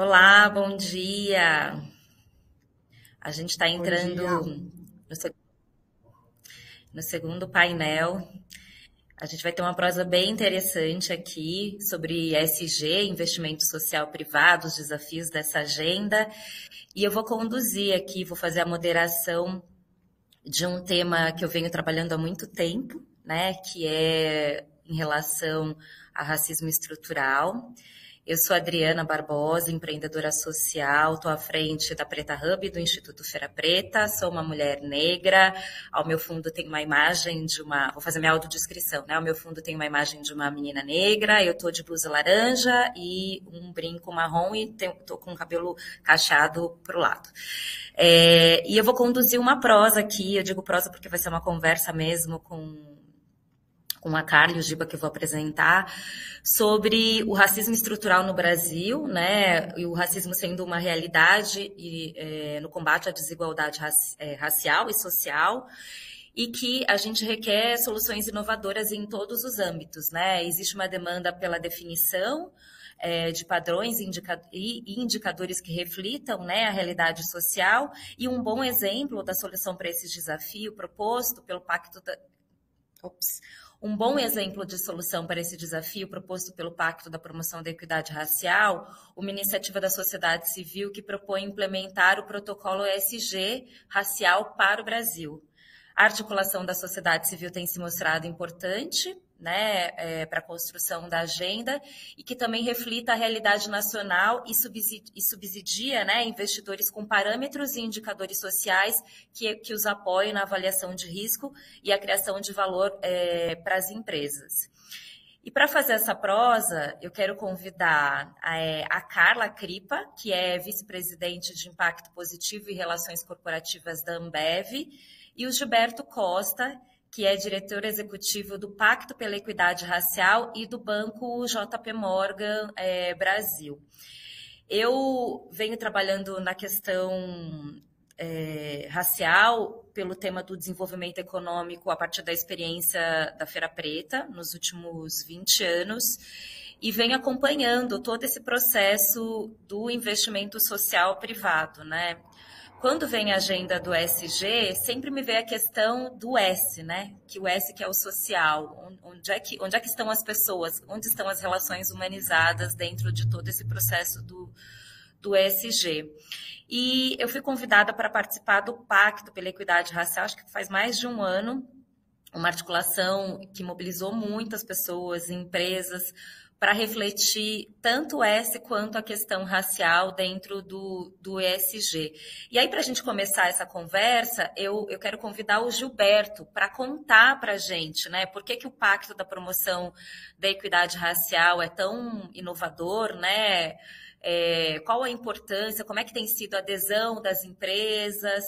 Olá, bom dia. A gente está Bom dia. entrando no, se- no segundo painel. A gente vai ter uma prosa bem interessante aqui sobre ESG, investimento social privado, os desafios dessa agenda. E eu vou conduzir aqui, vou fazer a moderação de um tema que eu venho trabalhando há muito tempo, né, que é em relação a racismo estrutural. Eu sou Adriana Barbosa, empreendedora social, estou à frente da Preta Hub, do Instituto Feira Preta, sou uma mulher negra, ao meu fundo tem uma imagem de uma, vou fazer minha autodescrição, né? Ao meu fundo tem uma imagem de uma menina negra, eu estou de blusa laranja e um brinco marrom e estou com o cabelo cacheado para o lado. E eu vou conduzir uma prosa aqui, eu digo prosa porque vai ser uma conversa mesmo com a Carla e o Giba que eu vou apresentar, sobre o racismo estrutural no Brasil, né, e o racismo sendo uma realidade no combate à desigualdade racial e social, e que a gente requer soluções inovadoras em todos os âmbitos, né? Existe uma demanda pela definição de padrões e indicadores que reflitam, né, a realidade social, e um bom exemplo da solução para esse desafio proposto pelo Pacto da, Ops. Um bom exemplo de solução para esse desafio proposto pelo Pacto da Promoção da Equidade Racial, uma iniciativa da sociedade civil que propõe implementar o protocolo ESG racial para o Brasil. A articulação da sociedade civil tem se mostrado importante, né, para a construção da agenda e que também reflita a realidade nacional e subsidia, né, investidores com parâmetros e indicadores sociais que os apoiem na avaliação de risco e a criação de valor para as empresas. E para fazer essa prosa, eu quero convidar a Carla Cripa, que é vice-presidente de Impacto Positivo e Relações Corporativas da Ambev, e o Gilberto Costa, que é diretor executivo do Pacto pela Equidade Racial e do Banco JP Morgan Brasil. Eu venho trabalhando na questão racial pelo tema do desenvolvimento econômico a partir da experiência da Feira Preta nos últimos 20 anos e venho acompanhando todo esse processo do investimento social privado, né? Quando vem a agenda do SG, sempre me vem a questão do S, né? Que o S que é o social. Onde é que estão as pessoas? Onde estão as relações humanizadas dentro de todo esse processo do ESG? E eu fui convidada para participar do Pacto pela Equidade Racial, acho que faz mais de um ano, uma articulação que mobilizou muitas pessoas, empresas, para refletir tanto o S quanto a questão racial dentro do ESG. E aí, para a gente começar essa conversa, eu quero convidar o Gilberto para contar para a gente, né, por que o Pacto da Promoção da Equidade Racial é tão inovador, né? Qual a importância, como é que tem sido a adesão das empresas,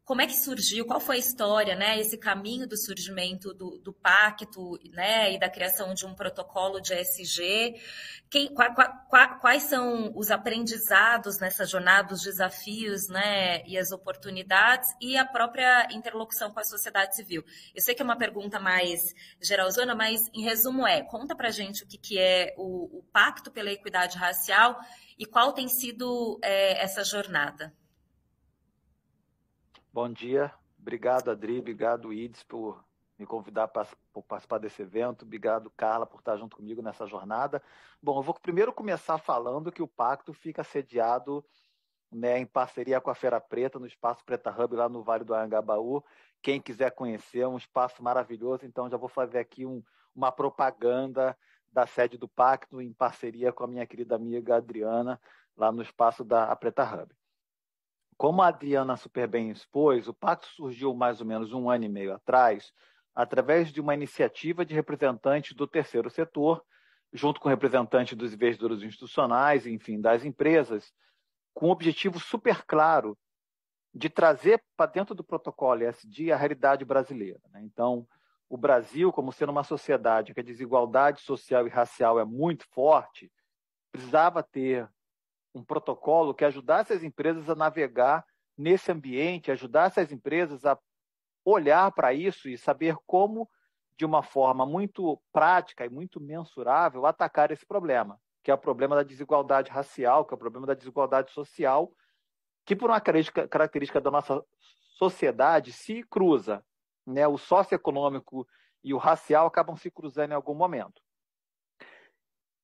como é que surgiu, qual foi a história, né, esse caminho do surgimento do pacto, né, e da criação de um protocolo de ESG, quais são os aprendizados nessa jornada, os desafios, né, e as oportunidades e a própria interlocução com a sociedade civil. Eu sei que é uma pergunta mais geralzona, mas em resumo conta pra gente o que é o Pacto pela Equidade Racial e qual tem sido essa jornada. Bom dia, obrigado Adri, obrigado Ides por me convidar para participar desse evento, obrigado Carla por estar junto comigo nessa jornada. Bom, eu vou primeiro começar falando que o Pacto fica sediado, né, em parceria com a Feira Preta, no Espaço Preta Hub, lá no Vale do Anhangabaú. Quem quiser conhecer, é um espaço maravilhoso, então já vou fazer aqui uma propaganda da sede do Pacto, em parceria com a minha querida amiga Adriana, lá no espaço da Preta Hub. Como a Adriana super bem expôs, o pacto surgiu mais ou menos um ano e meio atrás, através de uma iniciativa de representantes do terceiro setor, junto com representantes dos investidores institucionais, enfim, das empresas, com um objetivo super claro de trazer para dentro do protocolo ESG a realidade brasileira, né? Então, o Brasil, como sendo uma sociedade em que a desigualdade social e racial é muito forte, precisava ter um protocolo que ajudasse as empresas a navegar nesse ambiente, ajudasse as empresas a olhar para isso e saber como, de uma forma muito prática e muito mensurável, atacar esse problema. que é o problema da desigualdade racial, que é o problema da desigualdade social, que por uma característica da nossa sociedade se cruza, né? O socioeconômico e o racial acabam se cruzando em algum momento.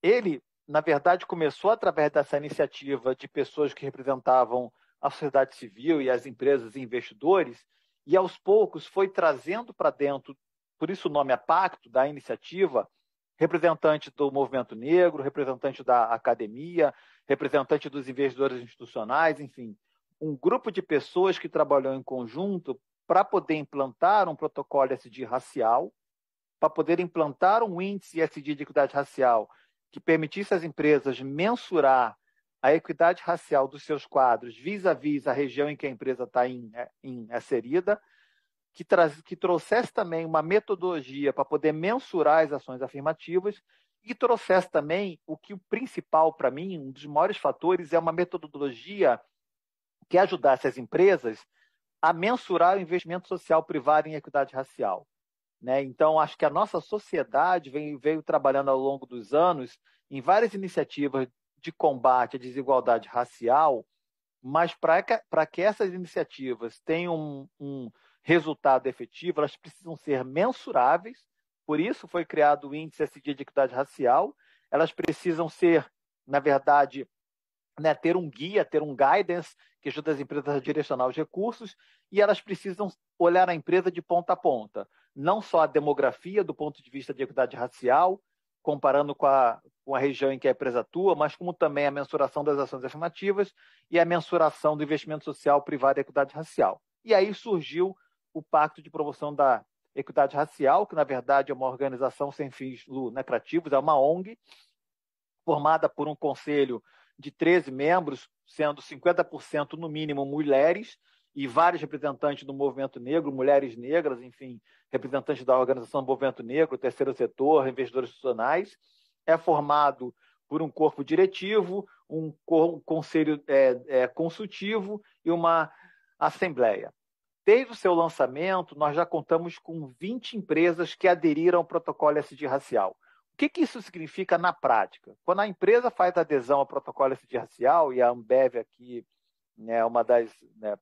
Ele, na verdade, começou através dessa iniciativa de pessoas que representavam a sociedade civil e as empresas e investidores, e aos poucos foi trazendo para dentro, por isso o nome é Pacto, da iniciativa, representante do movimento negro, representante da academia, representante dos investidores institucionais, enfim, um grupo de pessoas que trabalhou em conjunto para poder implantar um protocolo ESG racial, para poder implantar um índice ESG de equidade racial que permitisse às empresas mensurar a equidade racial dos seus quadros vis-à-vis a região em que a empresa está inserida, que trouxesse também uma metodologia para poder mensurar as ações afirmativas e trouxesse também o que o principal para mim, um dos maiores fatores, é uma metodologia que ajudasse as empresas a mensurar o investimento social privado em equidade racial. Né? Então, acho que a nossa sociedade veio trabalhando ao longo dos anos em várias iniciativas de combate à desigualdade racial, mas para que essas iniciativas tenham um resultado efetivo, elas precisam ser mensuráveis, por isso foi criado o Índice ESG de Equidade Racial, elas precisam ser, na verdade, né, ter um guia, ter um guidance que ajuda as empresas a direcionar os recursos, e elas precisam olhar a empresa de ponta a ponta, não só a demografia do ponto de vista de equidade racial, comparando com a região em que a empresa atua, mas como também a mensuração das ações afirmativas e a mensuração do investimento social privado e equidade racial. E aí surgiu o Pacto de Promoção da Equidade Racial, que na verdade é uma organização sem fins lucrativos, é uma ONG, formada por um conselho de 13 membros, sendo 50% no mínimo mulheres, e vários representantes do movimento negro, mulheres negras, enfim, representantes da organização do movimento negro, terceiro setor, investidores institucionais. É formado por um corpo diretivo, um conselho consultivo e uma assembleia. Desde o seu lançamento, nós já contamos com 20 empresas que aderiram ao protocolo ESG racial. O que isso significa na prática? Quando a empresa faz adesão ao protocolo ESG racial, e a Ambev aqui é uma das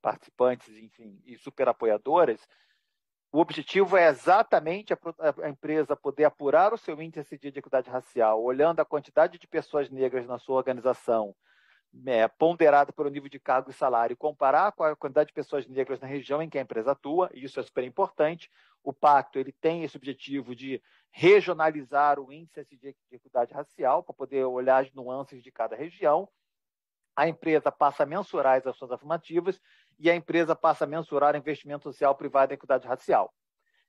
participantes, enfim, e super apoiadoras, o objetivo é exatamente a empresa poder apurar o seu índice ESG de equidade racial, olhando a quantidade de pessoas negras na sua organização, ponderado pelo nível de cargo e salário, e comparar com a quantidade de pessoas negras na região em que a empresa atua, e isso é super importante. O Pacto ele tem esse objetivo de regionalizar o índice de equidade racial, para poder olhar as nuances de cada região. A empresa passa a mensurar as ações afirmativas e a empresa passa a mensurar o investimento social privado em equidade racial.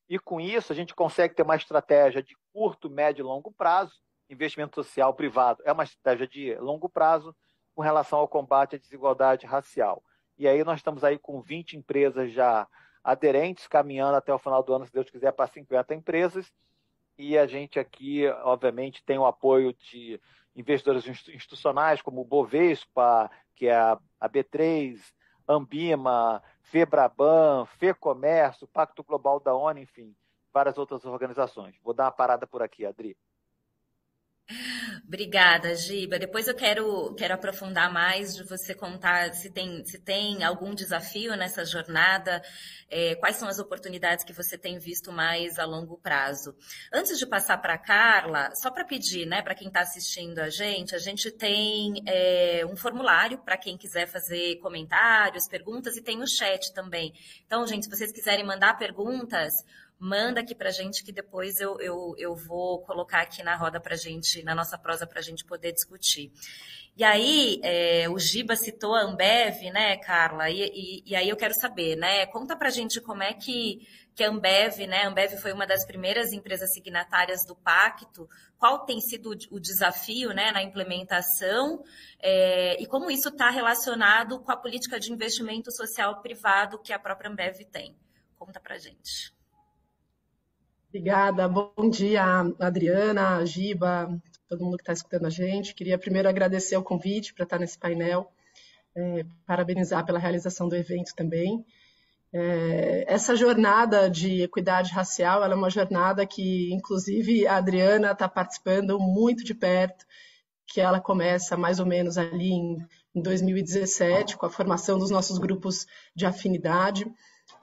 E com isso, a gente consegue ter uma estratégia de curto, médio e longo prazo. Investimento social privado é uma estratégia de longo prazo com relação ao combate à desigualdade racial. E aí nós estamos aí com 20 empresas já aderentes, caminhando até o final do ano, se Deus quiser, para 50 empresas. E a gente aqui, obviamente, tem o apoio de investidores institucionais, como o Bovespa, que é a B3, Ambima, Febraban, Fecomércio, Pacto Global da ONU, enfim, várias outras organizações. Vou dar uma parada por aqui, Adri. Obrigada, Giba. Depois eu quero aprofundar mais de você contar se tem algum desafio nessa jornada, quais são as oportunidades que você tem visto mais a longo prazo. Antes de passar para a Carla, só para pedir, né, para quem está assistindo a gente tem um formulário para quem quiser fazer comentários, perguntas, e tem o chat também. Então, gente, se vocês quiserem mandar perguntas, manda aqui pra gente que depois eu vou colocar aqui na roda pra gente, na nossa prosa, pra gente poder discutir. E aí, o Giba citou a Ambev, né, Carla? E aí eu quero saber, né? Conta pra gente como é que a Ambev, né? A Ambev foi uma das primeiras empresas signatárias do Pacto. Qual tem sido o desafio, né, na implementação e como isso está relacionado com a política de investimento social privado que a própria Ambev tem? Conta pra gente. Obrigada, bom dia, Adriana, Giba, todo mundo que está escutando a gente. Queria primeiro agradecer o convite para estar nesse painel, parabenizar pela realização do evento também. Essa jornada de equidade racial, ela é uma jornada que, inclusive, a Adriana está participando muito de perto. que ela começa mais ou menos ali em 2017, com a formação dos nossos grupos de afinidade,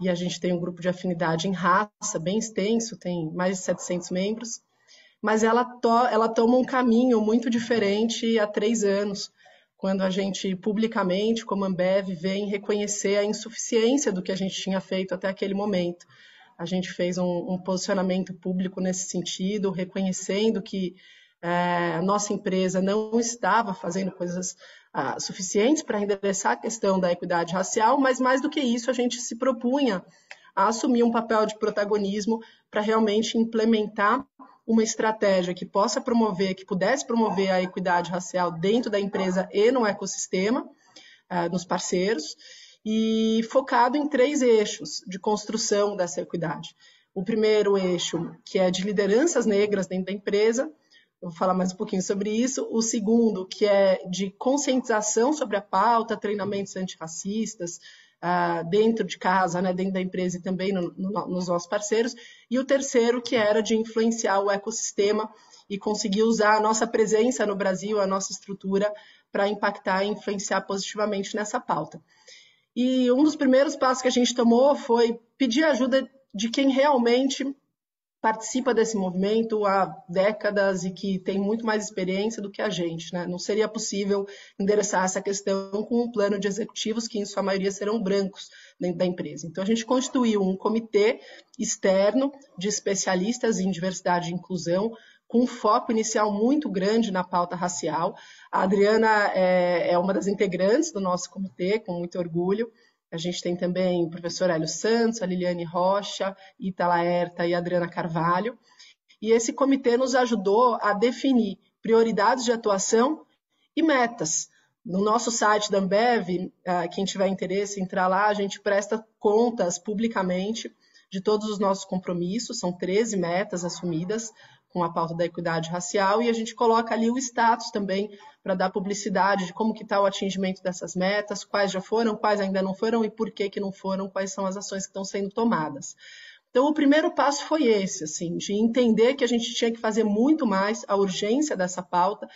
e a gente tem um grupo de afinidade em raça bem extenso, tem mais de 700 membros, mas ela toma um caminho muito diferente há 3 anos, quando a gente publicamente, como Ambev, vem reconhecer a insuficiência do que a gente tinha feito até aquele momento. A gente fez um posicionamento público nesse sentido, reconhecendo que a nossa empresa não estava fazendo coisas suficientes para endereçar a questão da equidade racial, mas mais do que isso, a gente se propunha a assumir um papel de protagonismo para realmente implementar uma estratégia que possa promover, que pudesse promover a equidade racial dentro da empresa e no ecossistema, nos parceiros, e focado em 3 eixos de construção dessa equidade. O primeiro eixo, que é de lideranças negras dentro da empresa, eu vou falar mais um pouquinho sobre isso. O segundo, que é de conscientização sobre a pauta, treinamentos antirracistas, dentro de casa, né, dentro da empresa e também nos nossos parceiros. E o terceiro, que era de influenciar o ecossistema e conseguir usar a nossa presença no Brasil, a nossa estrutura, para impactar e influenciar positivamente nessa pauta. E um dos primeiros passos que a gente tomou foi pedir ajuda de quem realmente participa desse movimento há décadas e que tem muito mais experiência do que a gente, né? Não seria possível endereçar essa questão com um plano de executivos que, em sua maioria, serão brancos dentro da empresa. Então, a gente constituiu um comitê externo de especialistas em diversidade e inclusão, com um foco inicial muito grande na pauta racial. A Adriana é uma das integrantes do nosso comitê, com muito orgulho. A gente tem também o professor Hélio Santos, a Liliane Rocha, Ita Laerta e a Adriana Carvalho. E esse comitê nos ajudou a definir prioridades de atuação e metas. No nosso site da Ambev, quem tiver interesse em entrar lá, a gente presta contas publicamente de todos os nossos compromissos, são 13 metas assumidas com a pauta da equidade racial, e a gente coloca ali o status também para dar publicidade de como que está o atingimento dessas metas, quais já foram, quais ainda não foram e por que não foram, quais são as ações que estão sendo tomadas. Então, o primeiro passo foi esse, assim, de entender que a gente tinha que fazer muito mais, a urgência dessa pauta,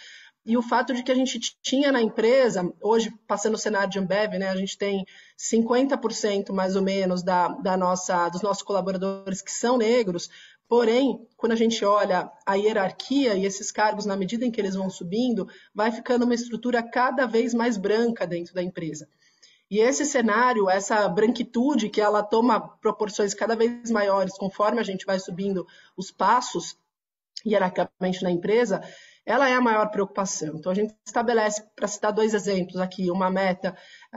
e o fato de que a gente tinha na empresa, hoje, passando o cenário de Ambev, né, a gente tem 50% mais ou menos dos nossos colaboradores que são negros, porém, quando a gente olha a hierarquia e esses cargos, na medida em que eles vão subindo, vai ficando uma estrutura cada vez mais branca dentro da empresa. E esse cenário, essa branquitude, que ela toma proporções cada vez maiores conforme a gente vai subindo os passos hierarquicamente na empresa, ela é a maior preocupação. Então, a gente estabelece, para citar 2 exemplos aqui, uma meta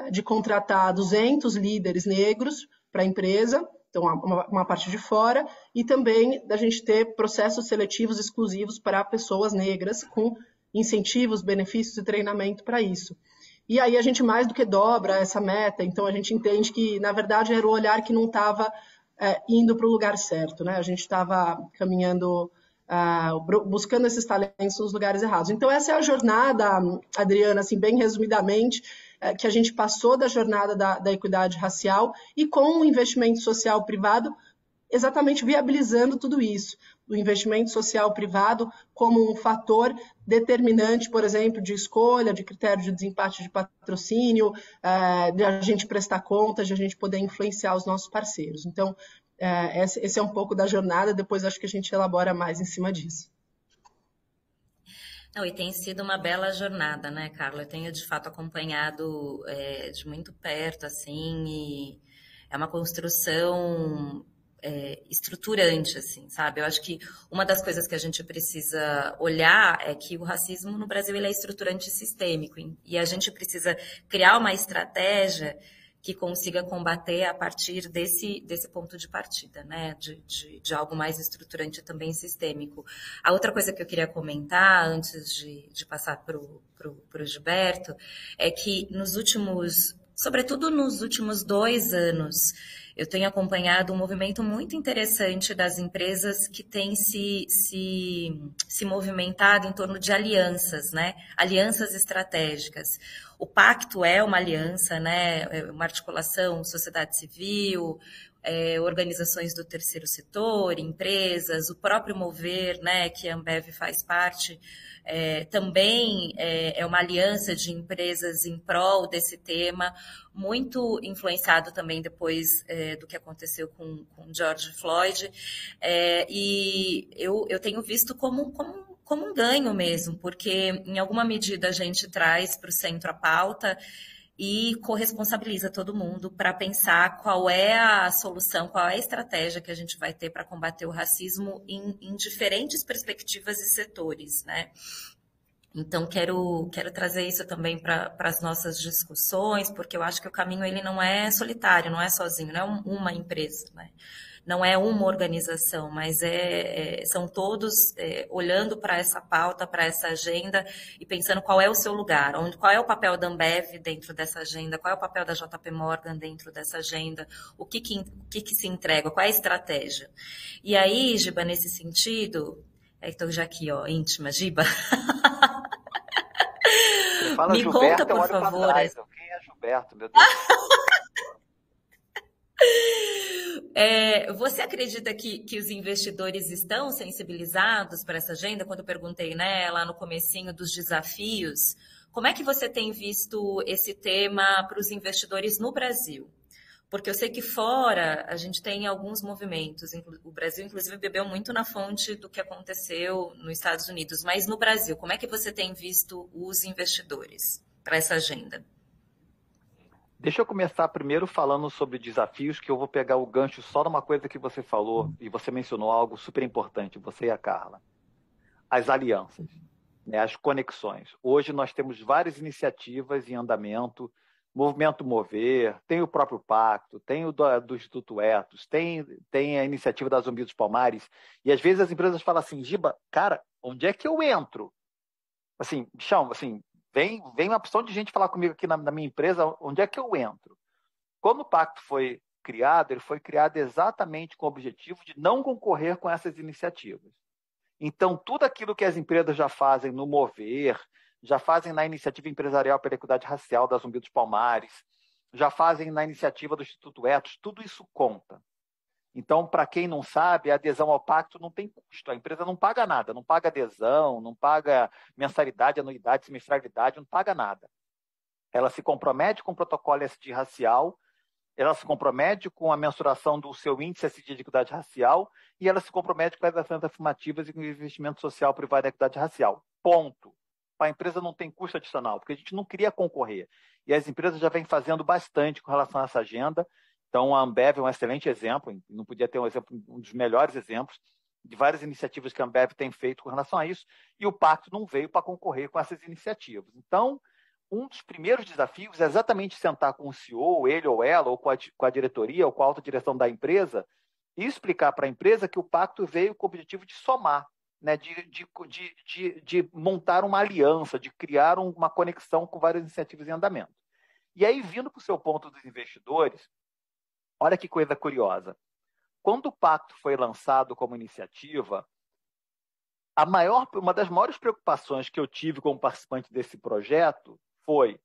de contratar 200 líderes negros para a empresa, então uma parte de fora, e também da gente ter processos seletivos exclusivos para pessoas negras, com incentivos, benefícios e treinamento para isso. E aí a gente mais do que dobra essa meta, então a gente entende que, na verdade, era o olhar que não estava indo para o lugar certo, né? A gente estava caminhando, buscando esses talentos nos lugares errados. Então essa é a jornada, Adriana, assim, bem resumidamente, que a gente passou da jornada da equidade racial e com o investimento social privado, exatamente viabilizando tudo isso. O investimento social privado como um fator determinante, por exemplo, de escolha, de critério de desempate de patrocínio, de a gente prestar contas, de a gente poder influenciar os nossos parceiros. Então, esse é um pouco da jornada, depois acho que a gente elabora mais em cima disso. Não, e tem sido uma bela jornada, né, Carla? Eu tenho, de fato, acompanhado de muito perto, assim, e é uma construção estruturante, assim, sabe? Eu acho que uma das coisas que a gente precisa olhar é que o racismo no Brasil ele é estruturante e sistêmico, e a gente precisa criar uma estratégia que consiga combater a partir desse ponto de partida, né? De algo mais estruturante e também sistêmico. A outra coisa que eu queria comentar, antes de passar para o Gilberto, é que sobretudo nos últimos 2 anos, eu tenho acompanhado um movimento muito interessante das empresas que têm se movimentado em torno de alianças, né? Alianças estratégicas. O pacto é uma aliança, né? É uma articulação, sociedade civil, organizações do terceiro setor, empresas, o próprio Mover, né, que a Ambev faz parte, também é uma aliança de empresas em prol desse tema, muito influenciado também depois do que aconteceu com George Floyd, e eu tenho visto como um ganho mesmo, porque em alguma medida a gente traz para o centro a pauta e corresponsabiliza todo mundo para pensar qual é a solução, qual é a estratégia que a gente vai ter para combater o racismo em diferentes perspectivas e setores, né? Então, quero trazer isso também para as nossas discussões, porque eu acho que o caminho ele não é solitário, não é sozinho, não é uma empresa, né? Não é uma organização, mas são todos olhando para essa pauta, para essa agenda e pensando qual é o seu lugar, qual é o papel da Ambev dentro dessa agenda, qual é o papel da JP Morgan dentro dessa agenda, o que se entrega, qual é a estratégia. E aí, Giba, nesse sentido, estou já aqui, ó, íntima, Giba. Você fala Me Gilberto, conta, por favor. Quem é Gilberto, meu Deus? Você acredita que os investidores estão sensibilizados para essa agenda? Quando eu perguntei, né, lá no comecinho dos desafios, como é que você tem visto esse tema para os investidores no Brasil? Porque eu sei que fora a gente tem alguns movimentos. O Brasil, inclusive, bebeu muito na fonte do que aconteceu nos Estados Unidos. Mas no Brasil, como é que você tem visto os investidores para essa agenda? Deixa eu começar primeiro falando sobre desafios, que eu vou pegar o gancho só numa coisa que você falou, e você mencionou algo super importante, você e a Carla. As alianças, né, as conexões. Hoje nós temos várias iniciativas em andamento, Movimento Mover, tem o próprio Pacto, tem o do Instituto Etos, tem a iniciativa da Zumbi dos Palmares, e às vezes as empresas falam assim, Giba, cara, onde é que eu entro? Assim, bichão, assim, vem uma opção de gente falar comigo aqui na minha empresa, onde é que eu entro? Quando o Pacto foi criado, ele foi criado exatamente com o objetivo de não concorrer com essas iniciativas. Então, tudo aquilo que as empresas já fazem no Mover, já fazem na Iniciativa Empresarial pela Equidade Racial da Zumbi dos Palmares, já fazem na iniciativa do Instituto Etos, tudo isso conta. Então, para quem não sabe, a adesão ao pacto não tem custo. A empresa não paga nada, não paga adesão, não paga mensalidade, anuidade, semestralidade, não paga nada. Ela se compromete com o protocolo SD racial, ela se compromete com a mensuração do seu índice SD de equidade racial e ela se compromete com as ações afirmativas e com o investimento social privado em equidade racial. Ponto. A empresa não tem custo adicional, porque a gente não queria concorrer. E as empresas já vêm fazendo bastante com relação a essa agenda. Então, a Ambev é um excelente exemplo, não podia ter um dos melhores exemplos de várias iniciativas que a Ambev tem feito com relação a isso, e o pacto não veio para concorrer com essas iniciativas. Então, um dos primeiros desafios é exatamente sentar com o CEO, ele ou ela, ou com a diretoria, ou com a alta direção da empresa, e explicar para a empresa que o pacto veio com o objetivo de somar, né, de montar uma aliança, de criar uma conexão com várias iniciativas em andamento. E aí, vindo para o seu ponto dos investidores, olha que coisa curiosa. Quando o pacto foi lançado como iniciativa, uma das maiores preocupações que eu tive como participante desse projeto foi,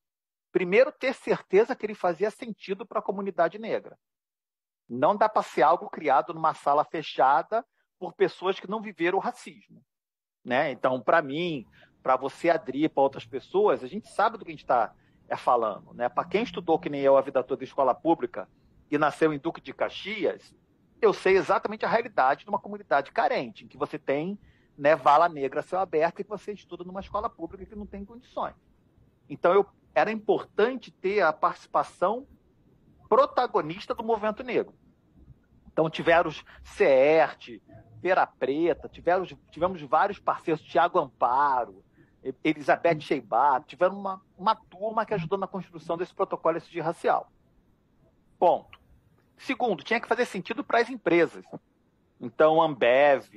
primeiro, ter certeza que ele fazia sentido para a comunidade negra. Não dá para ser algo criado numa sala fechada por pessoas que não viveram o racismo, né? Então, para mim, para você, Adri, para outras pessoas, a gente sabe do que a gente está falando, né? Para quem estudou, que nem eu, a vida toda em escola pública e nasceu em Duque de Caxias, eu sei exatamente a realidade de uma comunidade carente, em que você tem, né, vala negra a céu aberto e que você estuda numa escola pública que não tem condições. Então, era importante ter a participação protagonista do movimento negro. Então, tiveram os CERT, Feira Preta, tivemos vários parceiros, Tiago Amparo, Elizabeth Sheibat, tiveram uma turma que ajudou na construção desse protocolo SD racial. Ponto. Segundo, tinha que fazer sentido para as empresas. Então, Ambev,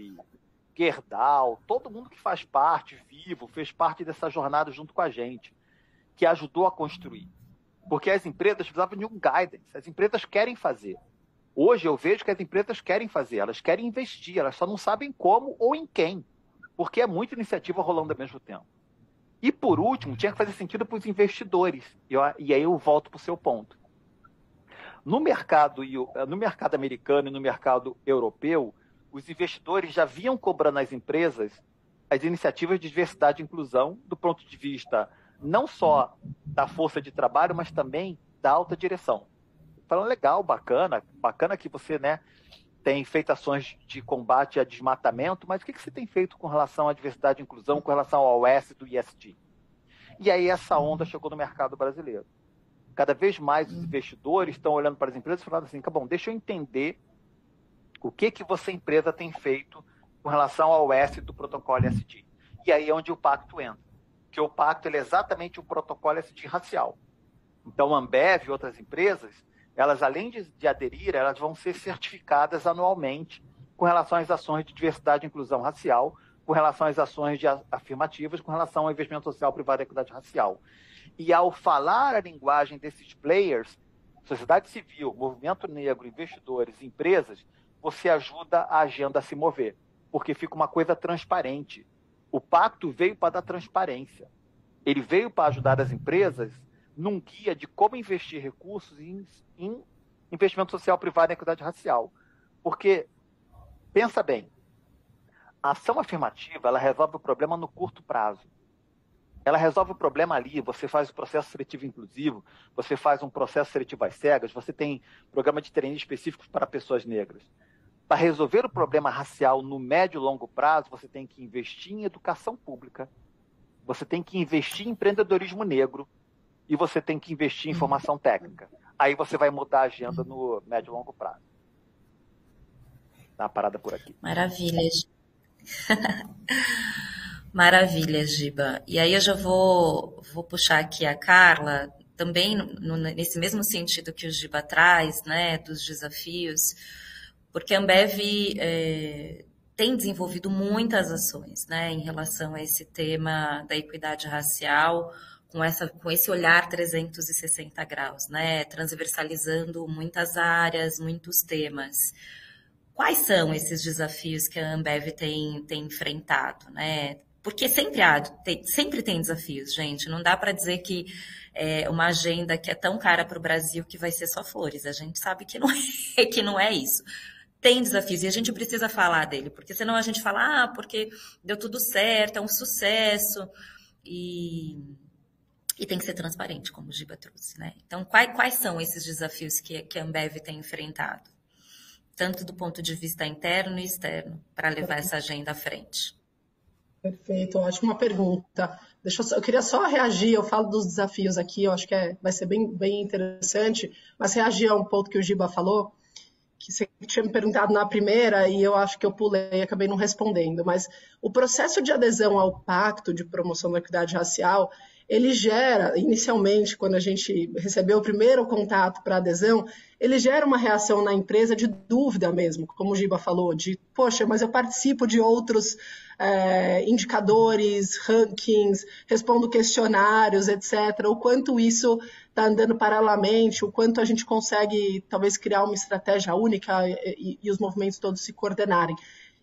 Gerdau, todo mundo que faz parte, Vivo, fez parte dessa jornada junto com a gente, que ajudou a construir. Porque as empresas precisavam de um guidance, as empresas querem fazer. Hoje eu vejo que as empresas querem fazer, elas querem investir, elas só não sabem como ou em quem, porque é muita iniciativa rolando ao mesmo tempo. E, por último, tinha que fazer sentido para os investidores. E aí eu volto para o seu ponto. No mercado americano e no mercado europeu, os investidores já vinham cobrando às empresas as iniciativas de diversidade e inclusão do ponto de vista não só da força de trabalho, mas também da alta direção. Falando legal, bacana que você, né, tem feito ações de combate a desmatamento, mas o que você tem feito com relação à diversidade e inclusão, com relação ao S do ESG? E aí essa onda chegou no mercado brasileiro. Cada vez mais os investidores estão olhando para as empresas e falando assim, bom, deixa eu entender o que você, empresa, tem feito com relação ao S do protocolo ESG. E aí é onde o pacto entra. Porque o pacto ele é exatamente o protocolo ESG racial. Então, a Ambev e outras empresas, elas, além de aderir, elas vão ser certificadas anualmente com relação às ações de diversidade e inclusão racial, com relação às ações afirmativas, com relação ao investimento social privado e equidade racial. E ao falar a linguagem desses players, sociedade civil, movimento negro, investidores, empresas, você ajuda a agenda a se mover, porque fica uma coisa transparente. O pacto veio para dar transparência. Ele veio para ajudar as empresas num guia de como investir recursos em investimento social privado e equidade racial. Porque, pensa bem, a ação afirmativa ela resolve o problema no curto prazo. Ela resolve o problema ali, você faz o processo seletivo inclusivo, você faz um processo seletivo às cegas, você tem programa de treinamento específicos para pessoas negras. Para resolver o problema racial no médio e longo prazo, você tem que investir em educação pública, você tem que investir em empreendedorismo negro e você tem que investir em formação técnica. Aí você vai mudar a agenda no médio e longo prazo. Dá uma parada por aqui. Maravilha. Maravilha, Giba. E aí eu já vou puxar aqui a Carla, também nesse mesmo sentido que o Giba traz, né, dos desafios, porque a Ambev tem desenvolvido muitas ações, né, em relação a esse tema da equidade racial, com esse olhar 360 graus, né, transversalizando muitas áreas, muitos temas. Quais são esses desafios que a Ambev tem enfrentado, né? Porque sempre tem desafios, gente. Não dá para dizer que uma agenda que é tão cara para o Brasil que vai ser só flores. A gente sabe que não é isso. Tem desafios e a gente precisa falar dele, porque senão a gente fala, porque deu tudo certo, é um sucesso. E tem que ser transparente, como o Giba trouxe, né? Então, quais são esses desafios que a Ambev tem enfrentado? Tanto do ponto de vista interno e externo, para levar essa agenda à frente. Perfeito, ótima pergunta. Eu queria só reagir, eu falo dos desafios aqui, eu acho que vai ser bem interessante, mas reagir a um ponto que o Giba falou, que você tinha me perguntado na primeira e eu acho que eu pulei e acabei não respondendo, mas o processo de adesão ao Pacto de Promoção da Equidade Racial, ele gera, inicialmente, quando a gente recebeu o primeiro contato para adesão, ele gera uma reação na empresa de dúvida mesmo, como o Giba falou, de, poxa, mas eu participo de outros indicadores, rankings, respondo questionários, etc. O quanto isso está andando paralelamente, o quanto a gente consegue, talvez, criar uma estratégia única e os movimentos todos se coordenarem.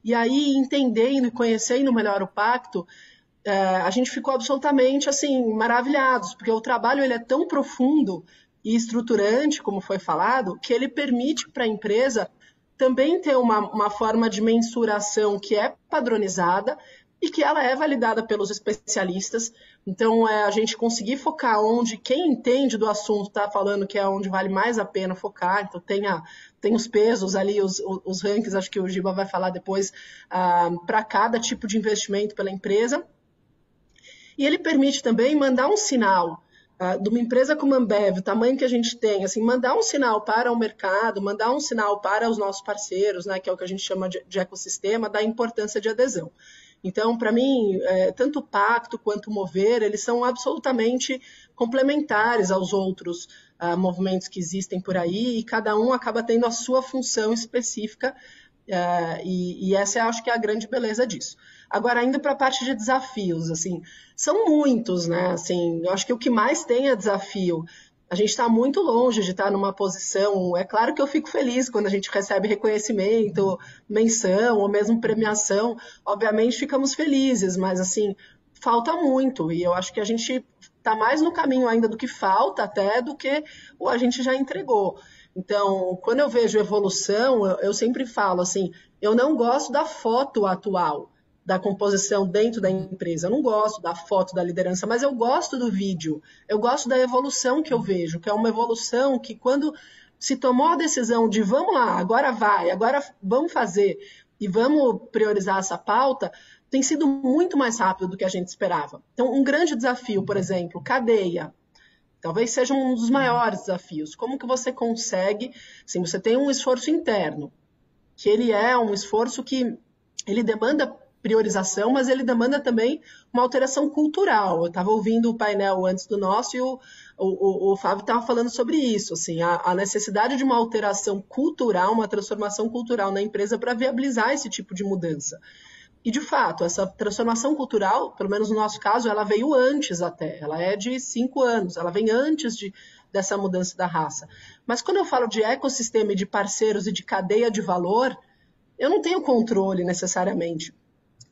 E aí, entendendo e conhecendo melhor o pacto, a gente ficou absolutamente assim, maravilhados, porque o trabalho ele é tão profundo e estruturante, como foi falado, que ele permite para a empresa também ter uma forma de mensuração que é padronizada e que ela é validada pelos especialistas. Então, a gente conseguir focar onde quem entende do assunto está falando que é onde vale mais a pena focar. Então, tem os pesos ali, os rankings, acho que o Giba vai falar depois, para cada tipo de investimento pela empresa. E ele permite também mandar um sinal de uma empresa como a Ambev, o tamanho que a gente tem, assim, mandar um sinal para o mercado, mandar um sinal para os nossos parceiros, né, que é o que a gente chama de ecossistema, da importância de adesão. Então, para mim, tanto o Pacto quanto o Mover, eles são absolutamente complementares aos outros movimentos que existem por aí, e cada um acaba tendo a sua função específica, e essa eu acho que é a grande beleza disso. Agora, ainda para a parte de desafios, assim, são muitos, né? Assim, eu acho que o que mais tem é desafio. A gente está muito longe de estar numa posição. É claro que eu fico feliz quando a gente recebe reconhecimento, menção ou mesmo premiação. Obviamente ficamos felizes, mas assim, falta muito, e eu acho que a gente está mais no caminho ainda do que falta até do que a gente já entregou. Então, quando eu vejo evolução, eu sempre falo assim, eu não gosto da foto atual, da composição dentro da empresa, eu não gosto da foto da liderança, mas eu gosto do vídeo, eu gosto da evolução que eu vejo, que é uma evolução que quando se tomou a decisão de vamos lá, agora vai, agora vamos fazer e vamos priorizar essa pauta, tem sido muito mais rápido do que a gente esperava. Então, um grande desafio, por exemplo, cadeia. Talvez seja um dos maiores desafios. Como que você consegue, assim, você tem um esforço interno, que ele é um esforço que ele demanda priorização, mas ele demanda também uma alteração cultural. Eu estava ouvindo o painel antes do nosso e o Fábio estava falando sobre isso, assim, a necessidade de uma alteração cultural, uma transformação cultural na empresa para viabilizar esse tipo de mudança. E, de fato, essa transformação cultural, pelo menos no nosso caso, ela veio antes até. Ela é de 5 anos, ela vem antes dessa mudança da raça. Mas quando eu falo de ecossistema e de parceiros e de cadeia de valor, eu não tenho controle necessariamente.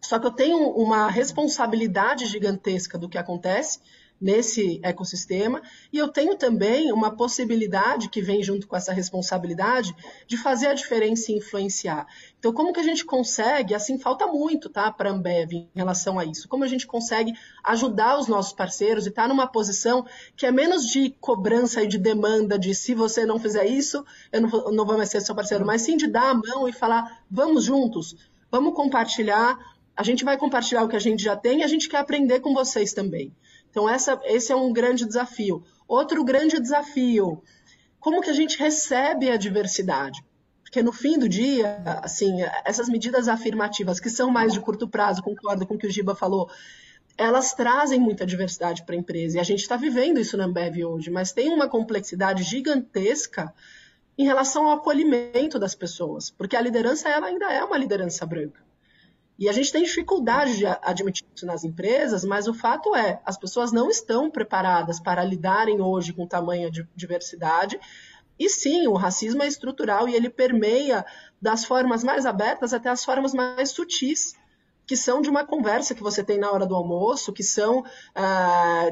Só que eu tenho uma responsabilidade gigantesca do que acontece nesse ecossistema, e eu tenho também uma possibilidade que vem junto com essa responsabilidade de fazer a diferença e influenciar. Então, como que a gente consegue, assim, falta muito, tá, para a Ambev em relação a isso, como a gente consegue ajudar os nossos parceiros e estar numa posição que é menos de cobrança e de demanda de se você não fizer isso, eu não vou mais ser seu parceiro, mas sim de dar a mão e falar, vamos juntos, vamos compartilhar, a gente vai compartilhar o que a gente já tem e a gente quer aprender com vocês também. Então, esse é um grande desafio. Outro grande desafio, como que a gente recebe a diversidade? Porque no fim do dia, assim, essas medidas afirmativas, que são mais de curto prazo, concordo com o que o Giba falou, elas trazem muita diversidade para a empresa. E a gente está vivendo isso na Ambev hoje, mas tem uma complexidade gigantesca em relação ao acolhimento das pessoas. Porque a liderança, ela ainda é uma liderança branca. E a gente tem dificuldade de admitir isso nas empresas, mas o fato é, as pessoas não estão preparadas para lidarem hoje com tamanha diversidade. E sim, o racismo é estrutural e ele permeia das formas mais abertas até as formas mais sutis, que são de uma conversa que você tem na hora do almoço, que são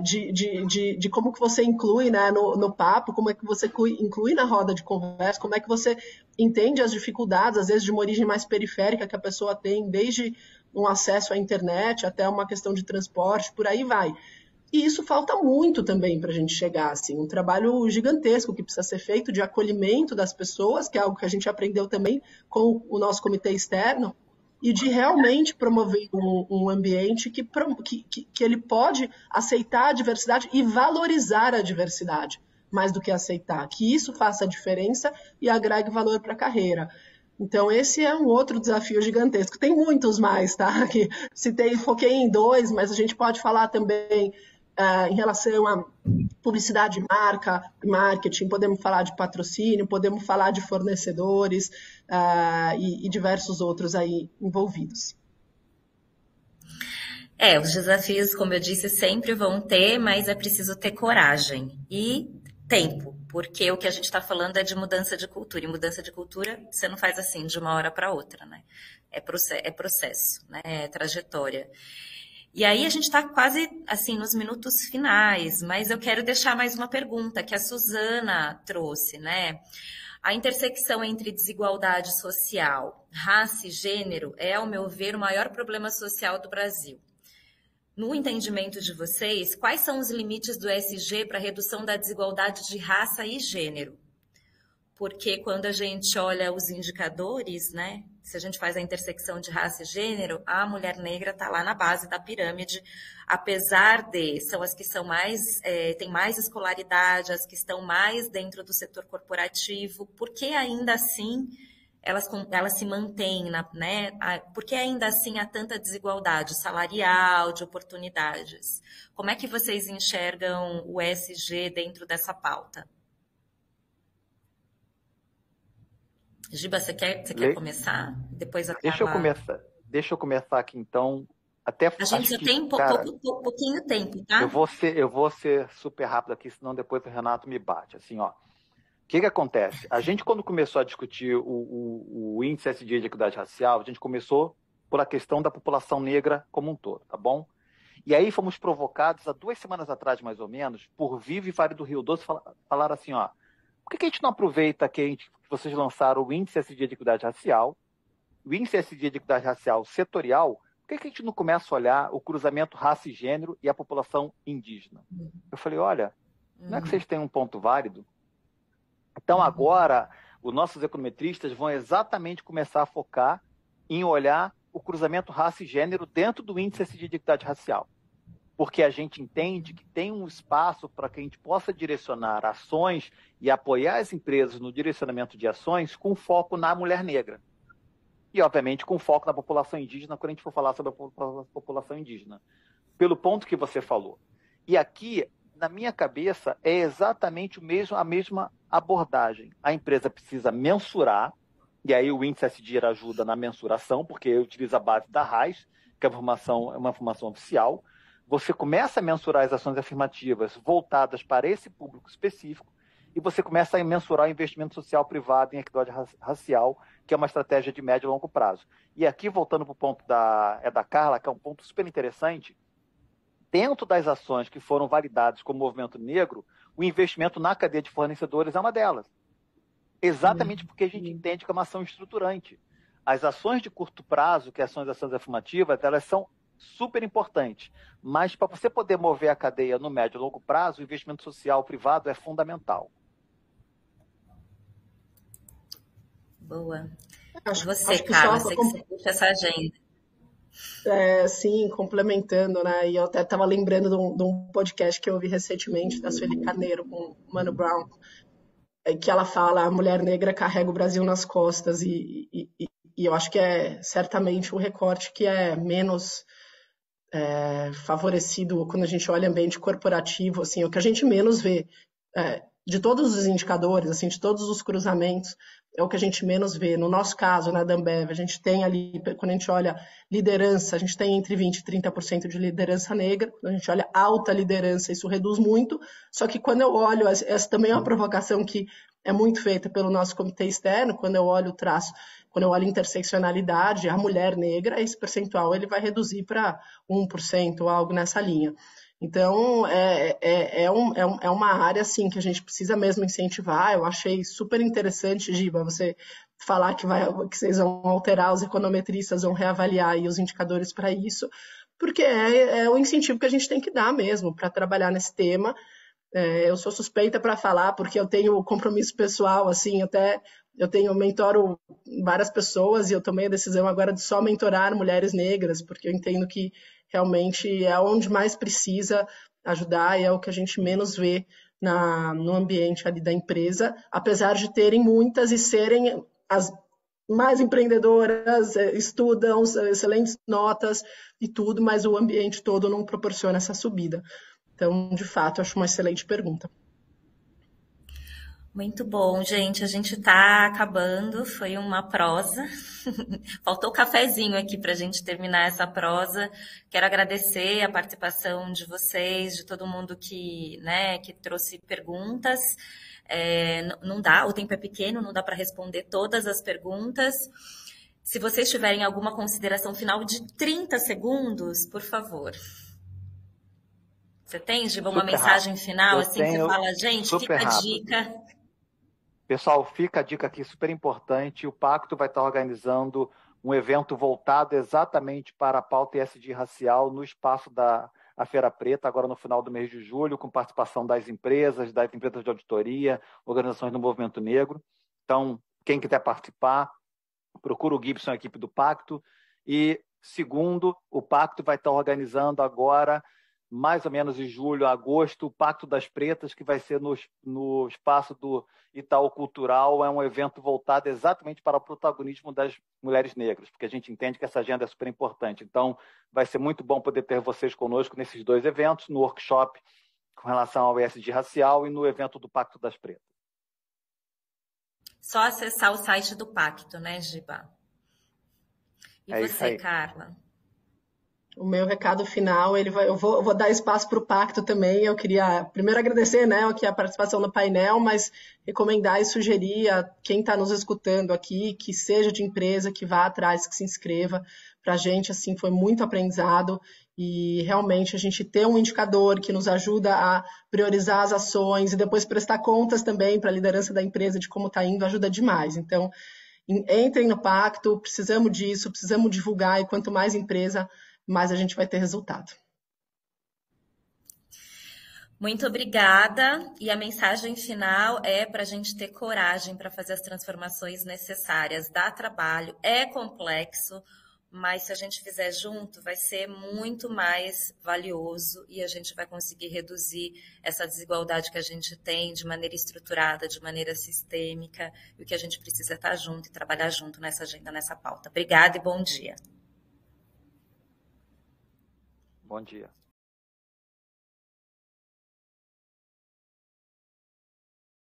de como que você inclui, né, no papo, como é que você inclui na roda de conversa, como é que você entende as dificuldades, às vezes de uma origem mais periférica que a pessoa tem, desde um acesso à internet até uma questão de transporte, por aí vai. E isso falta muito também para a gente chegar, assim, um trabalho gigantesco que precisa ser feito de acolhimento das pessoas, que é algo que a gente aprendeu também com o nosso comitê externo, e de realmente promover um ambiente que ele pode aceitar a diversidade e valorizar a diversidade, mais do que aceitar, que isso faça a diferença e agregue valor para a carreira. Então, esse é um outro desafio gigantesco. Tem muitos mais, tá? Que foquei em 2, mas a gente pode falar também em relação a publicidade de marca, marketing, podemos falar de patrocínio, podemos falar de fornecedores e diversos outros aí envolvidos. Os desafios, como eu disse, sempre vão ter, mas é preciso ter coragem e tempo, porque o que a gente está falando é de mudança de cultura, e mudança de cultura você não faz assim de uma hora para outra, né? É processo, né? É trajetória. E aí a gente está quase assim nos minutos finais, mas eu quero deixar mais uma pergunta que a Suzana trouxe, né? A intersecção entre desigualdade social, raça e gênero é, ao meu ver, o maior problema social do Brasil. No entendimento de vocês, quais são os limites do ESG para a redução da desigualdade de raça e gênero? Porque quando a gente olha os indicadores, né? Se a gente faz a intersecção de raça e gênero, a mulher negra está lá na base da pirâmide, apesar de são as que são mais, têm mais escolaridade, as que estão mais dentro do setor corporativo, porque ainda assim elas se mantêm, né? Porque ainda assim há tanta desigualdade salarial, de oportunidades. Como é que vocês enxergam o ESG dentro dessa pauta? Giba, você quer começar? Depois Deixa eu começar aqui, então. Até a gente só tem pouquinho tempo, tá? Eu vou ser super rápido aqui, senão depois o Renato me bate. Assim, ó. O que acontece? A gente, quando começou a discutir o índice SG de equidade racial, a gente começou por a questão da população negra como um todo, tá bom? E aí fomos provocados, há 2 semanas atrás, mais ou menos, por Vivo e Vale do Rio Doce, falaram assim, ó, por que a gente não aproveita que vocês lançaram o Índice SD de Equidade Racial, o Índice SD de Equidade Racial setorial, por que a gente não começa a olhar o cruzamento raça e gênero e a população indígena? Eu falei, olha, não é que vocês têm um ponto válido? Então agora, os nossos econometristas vão exatamente começar a focar em olhar o cruzamento raça e gênero dentro do Índice SD de Equidade Racial. Porque a gente entende que tem um espaço para que a gente possa direcionar ações e apoiar as empresas no direcionamento de ações com foco na mulher negra. E, obviamente, com foco na população indígena, quando a gente for falar sobre a população indígena. Pelo ponto que você falou. E aqui, na minha cabeça, é exatamente a mesma abordagem. A empresa precisa mensurar, e aí o índice SD ajuda na mensuração, porque utiliza a base da RAIS, que é uma informação oficial. Você começa a mensurar as ações afirmativas voltadas para esse público específico e você começa a mensurar o investimento social privado em equidade racial, que é uma estratégia de médio e longo prazo. E aqui, voltando para o ponto da Carla, que é um ponto super interessante, dentro das ações que foram validadas como movimento negro, o investimento na cadeia de fornecedores é uma delas. Exatamente porque a gente entende que é uma ação estruturante. As ações de curto prazo, que são as ações afirmativas, elas são super importantes. Mas para você poder mover a cadeia no médio e longo prazo, o investimento social privado é fundamental. Boa. Acho Você, que Carla, só sei que você puxa essa agenda. sim, complementando, né? E eu até estava lembrando de um podcast que eu ouvi recentemente da Sueli Carneiro com o Mano Brown, que ela fala: a mulher negra carrega o Brasil nas costas, e eu acho que é certamente o recorte que é menos favorecido quando a gente olha ambiente corporativo, assim, o que a gente menos vê de todos os indicadores, assim, de todos os cruzamentos, é o que a gente menos vê. No nosso caso, na Ambev, a gente tem ali, quando a gente olha liderança, a gente tem entre 20% e 30% de liderança negra. Quando a gente olha alta liderança, isso reduz muito. Só que quando eu olho, essa também é uma provocação que é muito feita pelo nosso comitê externo, quando eu olho o traço, quando eu olho interseccionalidade, a mulher negra, esse percentual ele vai reduzir para 1%, algo nessa linha. Então, é uma área assim, que a gente precisa mesmo incentivar. Eu achei super interessante, Giba, você falar que vocês vão alterar, os econometristas vão reavaliar aí os indicadores para isso, porque é o incentivo que a gente tem que dar mesmo para trabalhar nesse tema. Eu sou suspeita para falar, porque eu tenho compromisso pessoal, assim, eu mentoro várias pessoas e eu tomei a decisão agora de só mentorar mulheres negras, porque eu entendo que realmente é onde mais precisa ajudar e é o que a gente menos vê no ambiente ali da empresa, apesar de terem muitas e serem as mais empreendedoras, estudam, excelentes notas e tudo, mas o ambiente todo não proporciona essa subida. Então, de fato, acho uma excelente pergunta. Muito bom, gente. A gente está acabando. Foi uma prosa. Faltou o cafezinho aqui para a gente terminar essa prosa. Quero agradecer a participação de vocês, de todo mundo que trouxe perguntas. Não dá, o tempo é pequeno, não dá para responder todas as perguntas. Se vocês tiverem alguma consideração final de 30 segundos, por favor. Você tem, Giba, uma mensagem final, assim, que você fala, gente, fica a dica. Pessoal, fica a dica aqui super importante. O Pacto vai estar organizando um evento voltado exatamente para a pauta ESG racial no espaço da Feira Preta, agora no final do mês de julho, com participação das empresas de auditoria, organizações do movimento negro. Então, quem quiser participar, procura o Gibson, a equipe do Pacto. E, segundo, o Pacto vai estar organizando agora, mais ou menos em julho, agosto, o Pacto das Pretas, que vai ser no espaço do Itaú Cultural. É um evento voltado exatamente para o protagonismo das mulheres negras, porque a gente entende que essa agenda é super importante. Então, vai ser muito bom poder ter vocês conosco nesses 2 eventos, no workshop com relação ao ESG racial e no evento do Pacto das Pretas. Só acessar o site do Pacto, né, Giba? E você, Carla? O meu recado final, eu vou dar espaço para o Pacto também. Eu queria primeiro agradecer, né, aqui a participação no painel, mas recomendar e sugerir a quem está nos escutando aqui que seja de empresa, que vá atrás, que se inscreva. Para a gente, assim, foi muito aprendizado e realmente a gente ter um indicador que nos ajuda a priorizar as ações e depois prestar contas também para a liderança da empresa de como está indo ajuda demais. Então, entrem no Pacto, precisamos disso, precisamos divulgar e quanto mais empresa, mais a gente vai ter resultado. Muito obrigada. E a mensagem final é para a gente ter coragem para fazer as transformações necessárias. Dá trabalho, é complexo, mas se a gente fizer junto, vai ser muito mais valioso e a gente vai conseguir reduzir essa desigualdade que a gente tem de maneira estruturada, de maneira sistêmica. E o que a gente precisa é estar junto e trabalhar junto nessa agenda, nessa pauta. Obrigada e bom dia. Bom dia.